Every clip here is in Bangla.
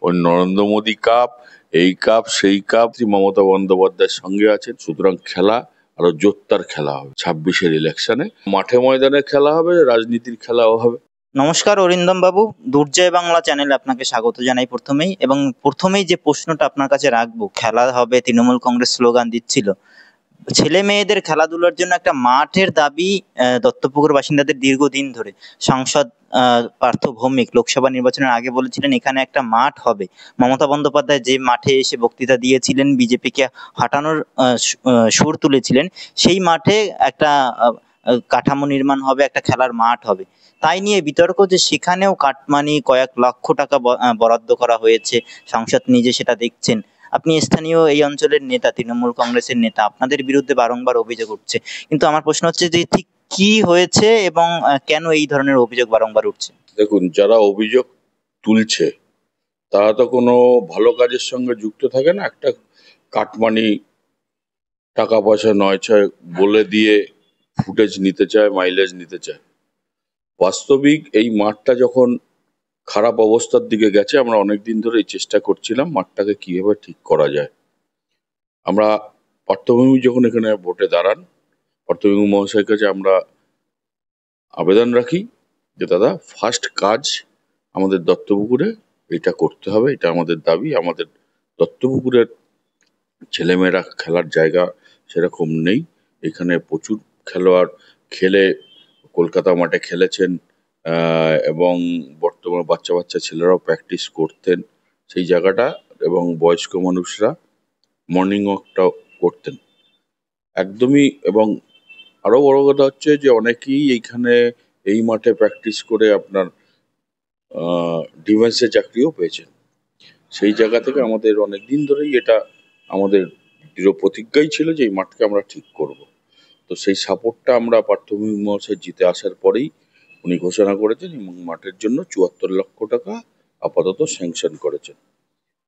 ওই নরেন্দ্র মোদী কাপ, এই কাপ, সেই কাপ, মমতা বন্দ্যোপাধ্যায়ের সঙ্গে আছেন। সুতরাং খেলা আরো জোরদার খেলা হবে 26-এর ইলেকশনে। মাঠে ময়দানে খেলা হবে, রাজনীতির খেলাও হবে। নমস্কার অরিন্দম বাবু, দুর্জয় বাংলা চ্যানেলে আপনাকে স্বাগত জানাই প্রথমেই যে প্রশ্নটা আপনার কাছে রাখবো, খেলা হবে, তৃণমূল কংগ্রেস স্লোগান দিচ্ছিল, ছেলে মেয়েদের খেলাধুলার জন্য একটা মাঠের দাবি দত্তপুকুর বাসিন্দাদের দীর্ঘদিন ধরে। সাংসদ পার্থ ভৌমিক লোকসভা নির্বাচনের আগে বলেছিলেন এখানে একটা মাঠ হবে। মমতা বন্দ্যোপাধ্যায় যে মাঠে এসে বক্তৃতা দিয়েছিলেন, বিজেপিকে হাঁটানোর সুর তুলেছিলেন, সেই মাঠে একটা কাঠামো নির্মাণ হবে, একটা খেলার মাঠ হবে। তাই নিয়ে বিতর্ক যে সেখানেও কাটমানি কয়েক লক্ষ টাকা বরাদ্দ করা হয়েছে, সাংসদ নিজে সেটা দেখছেন। আপনি স্থানীয় এই অঞ্চলের নেতা, তৃণমূল কংগ্রেসের নেতা, আপনাদের বিরুদ্ধে বারংবার অভিযোগ উঠছে, কিন্তু আমার প্রশ্ন হচ্ছে যে ঠিক কি হয়েছে এবং কেন এই ধরনের অভিযোগ বারংবার উঠছে? দেখুন, যারা অভিযোগ তুলছে তারা তো কোনো ভালো কাজের সঙ্গে যুক্ত থাকে না। একটা কাটমানি টাকা পয়সা নয় ছয় বলে দিয়ে ফুটেজ নিতে চায়, মাইলেজ নিতে চায়। বাস্তবিক এই মাঠটা যখন খারাপ অবস্থার দিকে গেছে, আমরা অনেকদিন ধরে এই চেষ্টা করছিলাম মাঠটাকে কিভাবে ঠিক করা যায়। আমরা পার্থভূমি যখন এখানে ভোটে দাঁড়ান, পার্থভূমি মহাশয়ের কাছে আমরা আবেদন রাখি যে দাদা, ফার্স্ট কাজ আমাদের দত্তপুকুরে এটা করতে হবে, এটা আমাদের দাবি। আমাদের দত্তপুকুরের ছেলেমেয়েরা খেলার জায়গা সেরকম নেই। এখানে প্রচুর খেলোয়াড় খেলে কলকাতা মাঠে খেলেছেন, এবং বর্তমানে বাচ্চা বাচ্চা ছেলেরাও প্র্যাকটিস করতেন সেই জায়গাটা, এবং বয়স্ক মানুষরা মর্নিং ওয়াকটাও করতেন একদমই। এবং আরো বড় কথা হচ্ছে যে অনেকেই এইখানে এই মাঠে প্র্যাকটিস করে আপনার ডিফেন্সে চাকরিও পেয়েছেন। সেই জায়গা থেকে আমাদের অনেকদিন ধরেই এটা আমাদের দৃঢ় প্রতিজ্ঞাই ছিল যে এই মাঠকে আমরা ঠিক করব। তো সেই সাপোর্টটা আমরা পার্থভূমি মহাশয় জিতে আসার পরেই উনি ঘোষণা করেছেন এবং মাঠের জন্য ৭৪ লক্ষ টাকা আপাতত স্যাংশন করেছেন।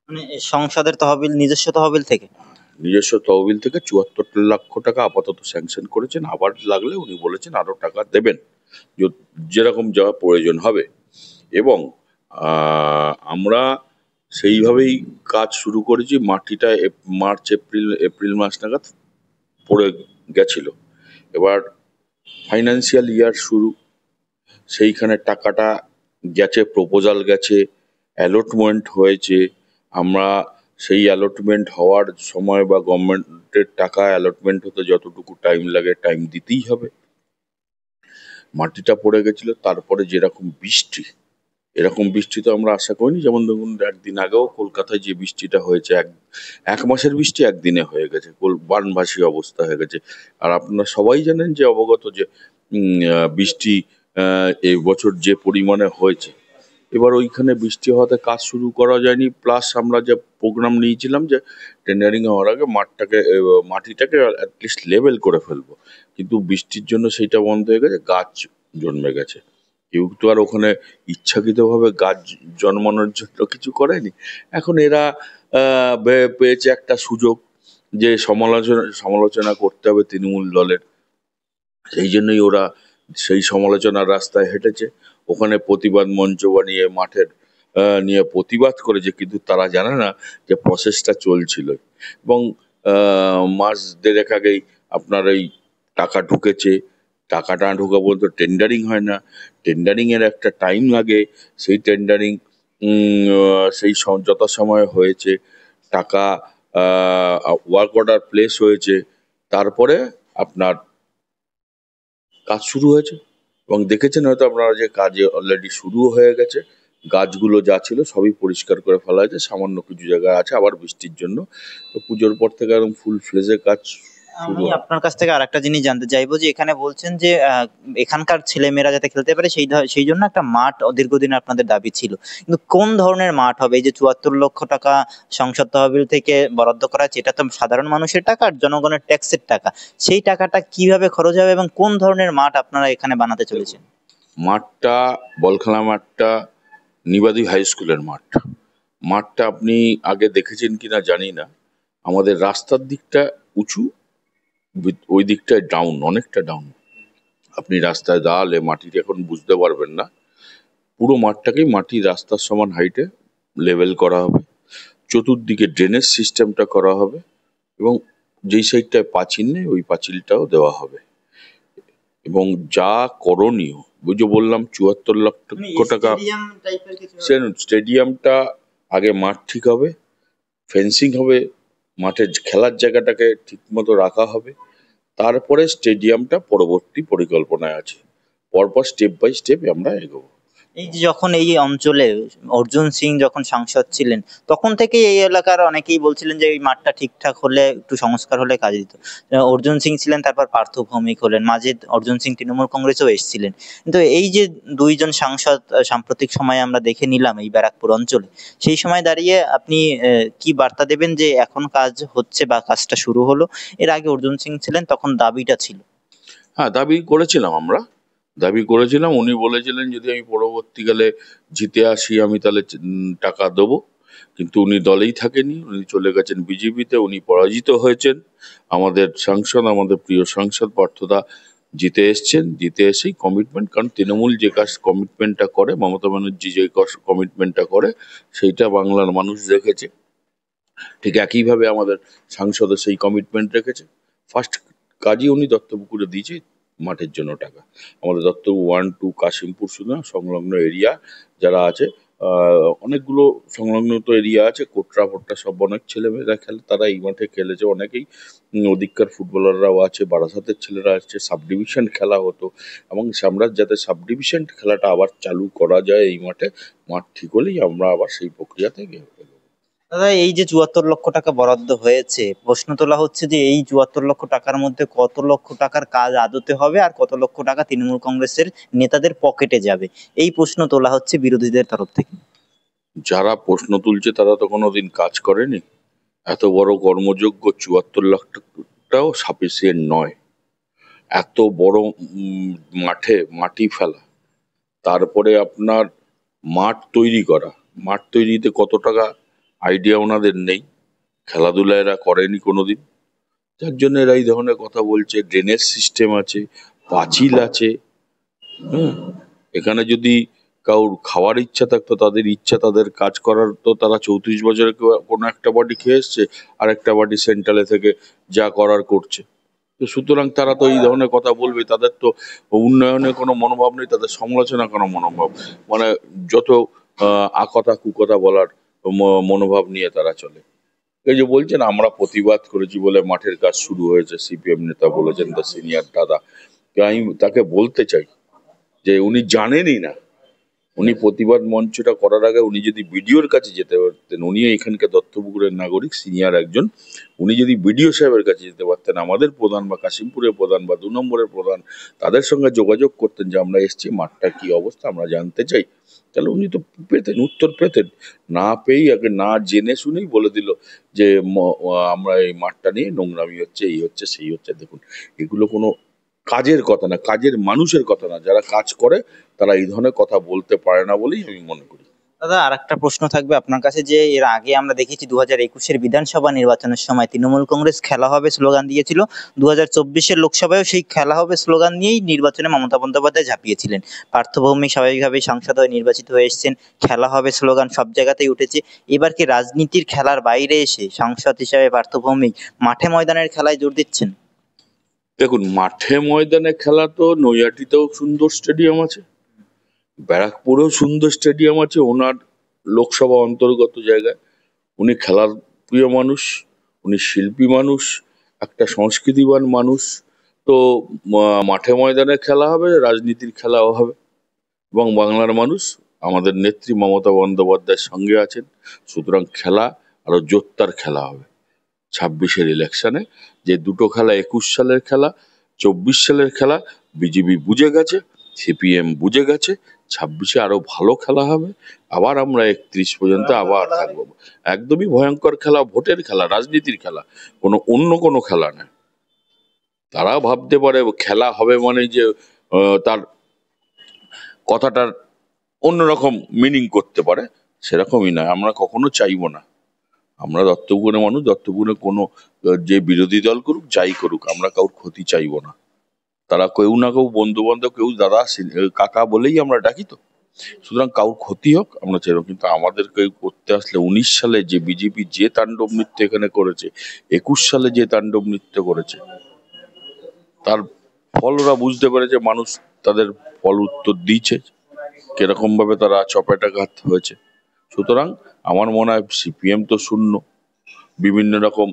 মানে সংসদের তহবিল, নিজস্ব তহবিল থেকে? নিজস্ব তহবিল থেকে ৭৪ লক্ষ টাকা আপাতত স্যাংশন করেছেন। আবার লাগলে উনি বলেছেন আরো টাকা দেবেন যেরকম যা প্রয়োজন হবে। এবং আমরা সেইভাবেই কাজ শুরু করেছি। মাটিটা মার্চ এপ্রিল মাস নাগাদ পড়ে গেছিল। এবার ফাইন্যান্সিয়াল ইয়ার শুরু, সেইখানে টাকাটা গেছে, প্রপোজাল গেছে, অ্যালটমেন্ট হয়েছে। আমরা সেই অ্যালটমেন্ট হওয়ার সময় বা গভর্নমেন্টের টাকা অ্যালটমেন্ট হতে যতটুকু টাইম লাগে টাইম দিতেই হবে। মাটিটা পড়ে গেছিল, তারপরে যেরকম বৃষ্টি, এরকম বৃষ্টি তো আমরা আশা করিনি। যেমন ধরুন একদিন আগেও কলকাতায় যে বৃষ্টিটা হয়েছে, এক মাসের বৃষ্টি একদিনে হয়ে গেছে, বানভাসী অবস্থা হয়ে গেছে। আর আপনারা সবাই জানেন যে অবগত যে বৃষ্টি এই বছর যে পরিমাণে হয়েছে। এবার ওইখানে বৃষ্টি হওয়াতে কাজ শুরু করা যায়নি। প্লাস আমরা যে প্রোগ্রাম নিয়েছিলাম যে টেন্ডারিং হওয়ার আগে মাটিটাকে অ্যাটলিস্ট লেভেল করে ফেলবো, কিন্তু বৃষ্টির জন্য সেইটা বন্ধ হয়ে গেছে, গাছ জন্মে গেছে। কেউ তো আর ওখানে ইচ্ছাকৃতভাবে গাছ জন্মানোর জন্য কিছু করেনি। এখন এরা পেয়েছে একটা সুযোগ যে সমালোচনা করতে হবে তৃণমূল দলের, সেই জন্যই ওরা সেই সমালোচনার রাস্তায় হেঁটেছে। ওখানে প্রতিবাদ মঞ্চ বানিয়ে মাঠের নিয়ে প্রতিবাদ করেছে, কিন্তু তারা জানে না যে প্রসেসটা চলছিল। এবং মাস দেড়েক আগেই আপনার এই টাকা ঢুকেছে। টাকাটা ঢোকা পর্যন্ত টেন্ডারিং হয় না। টেন্ডারিংয়ের একটা টাইম লাগে। সেই টেন্ডারিং সেই যথাসময়ে হয়েছে, টাকা ওয়ার্ক অর্ডার প্লেস হয়েছে, তারপরে আপনার কাজ শুরু হয়েছে। এবং দেখেছেন হয়তো আপনারা যে কাজ অলরেডি শুরু হয়ে গেছে। গাছগুলো যা ছিল সবই পরিষ্কার করে ফেলা হয়েছে, সামান্য কিছু জায়গায় আছে আবার বৃষ্টির জন্য। তো পুজোর পর থেকে একদম ফুল ফ্লেজে কাজ শুরু। আমি আপনার কাছ থেকে আরেকটা জিনিস জানতে চাইবো, যে এখানে বলছেন যে এখানকার ছেলেমেয়েরা যাতে খেলতে পারে সেই জন্য একটা মাঠ দীর্ঘদিন আপনাদের দাবি ছিল, কিন্তু কোন ধরনের মাঠ হবে? এই যে ৭৪ লক্ষ টাকা সংসদ তহবিল থেকে বরাদ্দ করা আছে, এটা তো সাধারণ মানুষের টাকা আর জনগণের ট্যাক্সের টাকা। সেই টাকাটা কিভাবে খরচ হবে এবং কোন ধরনের মাঠ আপনারা এখানে বানাতে চলেছেন? মাঠটা বলখেলা মাঠটা নিবাদী হাই স্কুলের মাঠটা আপনি আগে দেখেছেন কিনা জানি না। আমাদের রাস্তার দিকটা উঁচু, ওই দিকটায় ডাউন, অনেকটা ডাউন। আপনি রাস্তায় দাঁড়ালে মাটিটা এখন বুঝতে পারবেন না। পুরো মাঠটাকেই মাটি রাস্তার সমান হাইটে লেভেল করা হবে, চতুর্দিকে ড্রেনেজ সিস্টেমটা করা হবে এবং যেই সাইডটায় পাঁচিল নেই ওই পাঁচিলটাও দেওয়া হবে এবং যা করণীয়, ওই যে বললাম 74 লক্ষ টাকা। স্টেডিয়ামটা আগে মাঠ ঠিক হবে, ফেন্সিং হবে, মাঠের খেলার জায়গাটাকে ঠিকমতো রাখা হবে, তারপরে স্টেডিয়ামটা পরবর্তী পরিকল্পনায় আছে। পরপর স্টেপ বাই স্টেপ আমরা এগোবো। এই যে যখন এই অঞ্চলে অর্জুন সিং যখন সাংসদ ছিলেন তখন থেকে এই এলাকার অনেকেই বলছিলেন যে এই মাঠটা ঠিকঠাক হলে একটু সংস্কার হলে কাজে দিত। অর্জুন সিং ছিলেন, তারপর পার্থ ভৌমিক হলেন, মাঝে অর্জুন সিং তৃণমূল কংগ্রেসেও এসেছিলেন। কিন্তু এই যে দুইজন সাংসদ সাম্প্রতিক সময়ে আমরা দেখে নিলাম এই ব্যারাকপুর অঞ্চলে, সেই সময় দাঁড়িয়ে আপনি কি বার্তা দেবেন যে এখন কাজ হচ্ছে বা কাজটা শুরু হলো? এর আগে অর্জুন সিং ছিলেন, তখন দাবিটা ছিল। হ্যাঁ, দাবি করেছিলাম আমরা, দাবি করেছিলাম। উনি বলেছিলেন যদি আমি পরবর্তীকালে জিতে আসি আমি তাহলে টাকা দেবো, কিন্তু উনি দলেই থাকেনি, উনি চলে গেছেন বিজেপিতে, উনি পরাজিত হয়েছেন। আমাদের সাংসদ, আমাদের প্রিয় সাংসদ পার্থদা জিতে এসছেন, জিতে এসেই কমিটমেন্ট, কারণ তৃণমূল যে কাজ কমিটমেন্টটা করে, মমতা ব্যানার্জি যে কমিটমেন্টটা করে সেইটা বাংলার মানুষ দেখেছে। ঠিক একইভাবে আমাদের সাংসদও সেই কমিটমেন্ট রেখেছে। ফার্স্ট কাজই উনি দত্তপুকুরে দিয়েছে মাঠের জন্য টাকা। আমাদের দত্তপুর 1-2 কাশিমপুর শুধু না, সংলগ্ন এরিয়া যারা আছে, অনেকগুলো সংলগ্ন তো এরিয়া আছে, কোটরা ফোটরা সব অনেক ছেলেমেয়েরা খেলে, তারা এই মাঠে খেলেছে অনেকেই। ওদিককার ফুটবলাররাও আছে, বারাসাতের ছেলেরা আসছে, সাব ডিভিশন খেলা হতো এবং আমরা যাতে সাব ডিভিশন খেলাটা আবার চালু করা যায় এই মাঠে, মাঠ ঠিক হলেই আমরা আবার সেই প্রক্রিয়াতে এগোবো। দাদা, এই যে 74 লক্ষ টাকা বরাদ্দ হয়েছে, প্রশ্ন তোলা হচ্ছে যে এই 74 লক্ষ টাকার মধ্যে কত লক্ষ টাকার কাজ আদতে হবে আর কত লক্ষ টাকা তৃণমূল কংগ্রেসের নেতাদের পকেটে যাবে, এই প্রশ্ন তোলা হচ্ছে বিরোধীদের তরফ থেকে। যারা প্রশ্ন তুলছে তারা তো কোনোদিন কাজ করেনি। এত বড় কর্মযোগ্য 74 লাখ টাকাও সাফিসিয়েন্ট নয়। এত বড় মাঠে মাটি ফেলা, তারপরে আপনার মাঠ তৈরি করা, মাঠ তৈরিতে কত টাকা আইডিয়া ওনাদের নেই, খেলাধুলা এরা করেনি কোনোদিন, যার জন্য এরা এই ধরনের কথা বলছে। ড্রেনেজ সিস্টেম আছে, পাঁচিল আছে, হ্যাঁ, এখানে যদি কারোর খাওয়ার ইচ্ছা থাকতো, তাদের ইচ্ছা তাদের কাজ করার, তো তারা 34 বছরে কোনো একটা বাড়ি খেয়ে এসছে আর একটা বাড়ি সেন্ট্রালে থেকে যা করার করছে। তো সুতরাং তারা তো এই ধরনের কথা বলবে, তাদের তো উন্নয়নের কোনো মনোভাব নেই, তাদের সমালোচনা কোনো মনোভাব, মানে যত আকথা কুকথা বলার মনোভাব নিয়ে তারা চলে। এই যে বলছেন আমরা প্রতিবাদ করেছি বলে মাঠের কাজ শুরু হয়েছে, সিপিএম নেতা বলেছেন, দ্য সিনিয়র দাদা। তো আমি তাকে বলতে চাই যে উনি জানেনই না, উনি প্রতিবাদ মঞ্চটা করার আগে উনি যদি বিডিওর কাছে যেতে পারতেন, উনিও এখানকার দত্তপুকুরের নাগরিক, সিনিয়র একজন, উনি যদি বিডিও সাহেবের কাছে যেতে পারতেন, আমাদের প্রধান বা কাশিমপুরের প্রধান বা 2 নম্বরের প্রধান, তাদের সঙ্গে যোগাযোগ করতেন যে আমরা এসছি, মাঠটার কি অবস্থা আমরা জানতে চাই, তাহলে উনি তো পেতেন, উত্তর পেতেন। না পেয়েই আগে না জেনে শুনেই বলে দিল যে আমরা এই মাঠটা নিয়ে নোংরামি হচ্ছে, এই হচ্ছে সেই হচ্ছে। দেখুন, এগুলো কোনো কাজের কথা না, কাজের মানুষের কথা না। যারা কাজ করে তারা এই ধরনের কথা বলতে পারে না বলেই আমি মনে করি। দাদা, আর একটা প্রশ্ন থাকবে আপনার কাছে, যে এর আগে আমরা দেখেছি 2021-এর বিধানসভা নির্বাচনের সময় তৃণমূল কংগ্রেস খেলা হবে স্লোগান দিয়েছিল, 2024-এর লোকসভায়ও সেই খেলা হবে স্লোগান নিয়েই নির্বাচনে মমতা বন্দ্যোপাধ্যায় ঝাঁপিয়েছিলেন। পার্থ ভৌমিক স্বাভাবিকভাবেই সাংসদ হয়ে নির্বাচিত হয়ে এসেছেন, খেলা হবে স্লোগান সব জায়গাতেই উঠেছে। এবার কি রাজনীতির খেলার বাইরে এসে সাংসদ হিসাবে পার্থ ভৌমিক মাঠে ময়দানের খেলায় জোর দিচ্ছেন? দেখুন, মাঠে ময়দানে খেলা তো নৈহাটিতেও সুন্দর স্টেডিয়াম আছে, ব্যারাকপুরেও সুন্দর স্টেডিয়াম আছে, ওনার লোকসভা অন্তর্গত জায়গায়। উনি খেলার প্রিয় মানুষ, উনি শিল্পী মানুষ, একটা সংস্কৃতিবান মানুষ। তো মাঠে ময়দানে খেলা হবে, রাজনীতির খেলাও হবে এবং বাংলার মানুষ আমাদের নেত্রী মমতা বন্দ্যোপাধ্যায়ের সঙ্গে আছেন। সুতরাং খেলা আরো জোরদার খেলা হবে 26-এর ইলেকশনে। যে দুটো খেলা, 21 সালের খেলা, 24 সালের খেলা, বিজেপি বুঝে গেছে, সিপিএম বুঝে গেছে, 26-এ আরো ভালো খেলা হবে। আবার আমরা 31 পর্যন্ত আবার থাকবো। একদমই ভয়ঙ্কর খেলা, ভোটের খেলা, রাজনীতির খেলা, অন্য কোনো খেলা না। তারা ভাবতে পারে খেলা হবে মানে যে তার কথাটার অন্যরকম মিনিং করতে পারে, সেরকমই নয়। আমরা কখনো চাইবো না, আমরা দত্তপুকুরের মানুষ, দত্তপুকুরে কোনো যে বিরোধী দল করুক যাই করুক, আমরা কারোর ক্ষতি চাইবো না। তারা কেউ না কেউ বন্ধু বান্ধব, কেউ দাদা কাকা বলেই আমরা ডাকি তো। সুতরাং কারোর ক্ষতি হোক আমরা চাইব, কিন্তু আমাদেরকে করতে আসলে 19 সালে যে বিজেপি যে তাণ্ডব নৃত্য এখানে করেছে, 21 সালে যে তাণ্ডব নৃত্য করেছে, তার ফল ওরা বুঝতে পেরেছে, মানুষ তাদের ফল উত্তর দিয়েছে কিরকম ভাবে তারা চপেটাঘাত হয়েছে। সুতরাং আমার মনে হয় সিপিএম তো শূন্য, বিভিন্ন রকম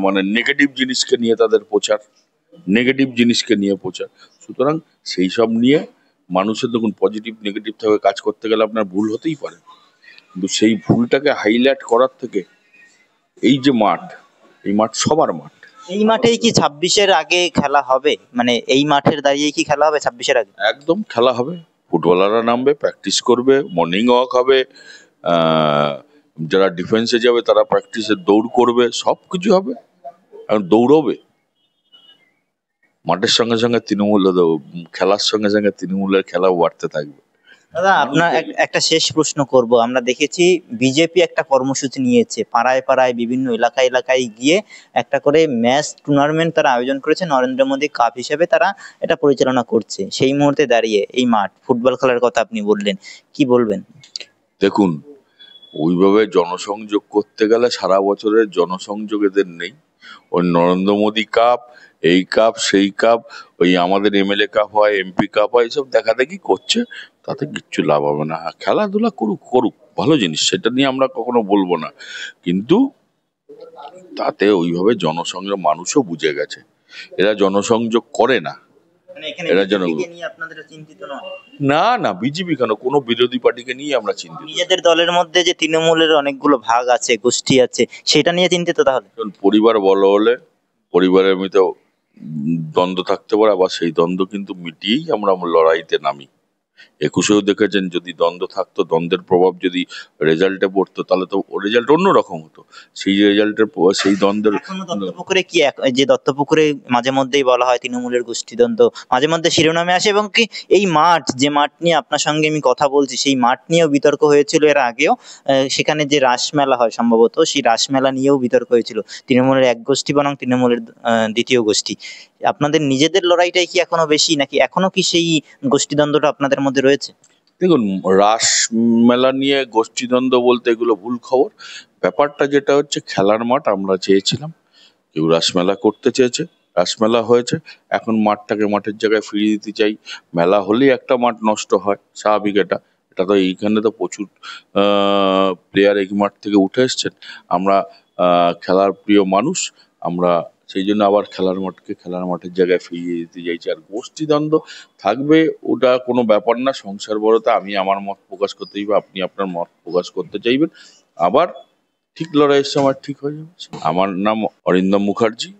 মানে নেগেটিভ জিনিসকে নিয়ে তাদের প্রচার, নেগেটিভ জিনিসকে নিয়ে প্রচার। সুতরাং সেই সব নিয়ে মানুষের দেখুন পজিটিভ নেগেটিভ থেকে কাজ করতে গেলে আপনার ভুল হতেই পারে, কিন্তু সেই ভুলটাকে হাইলাইট করার থেকে এই যে মাঠ, এই মাঠ সবার মাঠ। এই মাঠেই কি 26-এর আগে খেলা হবে, মানে এই মাঠের দাঁড়িয়ে কি খেলা হবে 26-এর আগে? একদম খেলা হবে, ফুটবলাররা নামবে, প্র্যাকটিস করবে, মর্নিং ওয়াক হবে, যারা ডিফেন্সে যাবে তারা প্র্যাকটিসে দৌড় করবে, সব কিছু হবে। এখন দৌড়বে, মাঠের সঙ্গে সঙ্গে তৃণমূল, খেলার সঙ্গে সঙ্গে তৃণমূলের খেলাও বাড়তে থাকবে। দাদা আপনার একটা শেষ প্রশ্ন করব, আমরা দেখেছি বিজেপি একটা কর্মসূচি নিয়েছে, পাড়ায় পাড়ায় বিভিন্ন এলাকায় এলাকায় গিয়ে একটা করে ম্যাচ টুর্নামেন্ট তারা আয়োজন করেছে, নরেন্দ্র মোদী কাপ হিসেবে তারা এটা পরিচালনা করছে। সেই মুহূর্তে দাঁড়িয়ে এই মাঠ, ফুটবল খেলার কথা আপনি বললেন, কি বলবেন? দেখুন, ওইভাবে জনসংযোগ করতে গেলে সারা বছরের জনসংযোগ এদের নেই। ওই নরেন্দ্র মোদী কাপ, এই কাপ, সেই কাপ, ওই আমাদের এমএলএ কাপ হয়, এমপি কাপ হয়, এইসব দেখাদেখি করছে, তাতে কিচ্ছু লাভ হবে না। হ্যাঁ, খেলাধুলা করুক, করুক, ভালো জিনিস, সেটা নিয়ে আমরা কখনো বলবো না, কিন্তু তাতে ওইভাবে জনসংযোগ মানুষও বুঝে গেছে, এরা জনসংযোগ করে না। মানে এখানে এরা যেন বিজেপিকে নিয়ে আপনাদের চিন্তিত নয়? না না, বিজেপি কেন, কোনো বিরোধী পার্টিকে নিয়ে আমরা চিন্তিত। নিজেদের দলের মধ্যে যে তৃণমূলের অনেকগুলো ভাগ আছে, গোষ্ঠী আছে, সেটা নিয়ে চিন্তিত তাহলে? কারণ পরিবার বড় হলে পরিবারের মধ্যে দ্বন্দ্ব থাকতে পারে, আবার সেই দ্বন্দ্ব কিন্তু মিটিয়েই আমরা লড়াইতে নামি। 21-এও দেখেছেন, যদি দ্বন্দ্ব থাকতো, দ্বন্দ্বের প্রভাব যদি রেজাল্টে পড়তো, তাহলে তো রেজাল্ট অন্যরকম হতো। সেই রেজাল্টের সেই দ্বন্দ্বের এখনো দত্তপুকুরে কি যে দত্তপুকুরে মাঝে মধ্যেই বলা হয় তৃণমূলের গোষ্ঠীদ্বন্দ্ব মাঝে মধ্যে শিরোনামে আসে, এবং কি এই মাঠ, যে মাঠ নিয়ে আপনার সঙ্গে আমি কথা বলছি, সেই মাঠ নিয়েও বিতর্ক হয়েছিল এর আগেও। সেখানে যে রাসমেলা হয় সম্ভবত, সেই রাসমেলা নিয়েও বিতর্ক হয়েছিল, তৃণমূলের এক গোষ্ঠী বনাম তৃণমূলের দ্বিতীয় গোষ্ঠী। আপনাদের নিজেদের লড়াইটাই কি এখনো বেশি, নাকি এখনো কি সেই গোষ্ঠীদ্বন্দ্বটা আপনাদের মধ্যে রয়েছে? দেখুন, রাস মেলা নিয়ে গোষ্ঠীদ্বন্দ্ব বলতে এগুলো ভুল খবর। ব্যাপারটা যেটা হচ্ছে, খেলার মাঠ আমরা চেয়েছিলাম, কেউ রাসমেলা করতে চেয়েছে, রাসমেলা হয়েছে, এখন মাঠটাকে মাঠের জায়গায় ফিরিয়ে দিতে চাই। মেলা হলেই একটা মাঠ নষ্ট হয়, স্বাভাবিক। এটা এটা তো এইখানে তো প্রচুর প্লেয়ার এই মাঠ থেকে উঠে এসছেন। আমরা খেলার প্রিয় মানুষ, আমরা সেই জন্য আবার খেলার মাঠকে খেলার মাঠের জায়গায় ফিরিয়ে দিতে চাইছি। আর গোষ্ঠীদ্বন্দ্ব থাকবে, ওটা কোনো ব্যাপার না। সংসার বড়তে আমি আমার মত প্রকাশ করতে চাইবো, আপনি আপনার মত প্রকাশ করতে চাইবেন, আবার ঠিক লড়াইয়ের সময় ঠিক হয়ে যাবে। আমার নাম অরিন্দম মুখার্জি।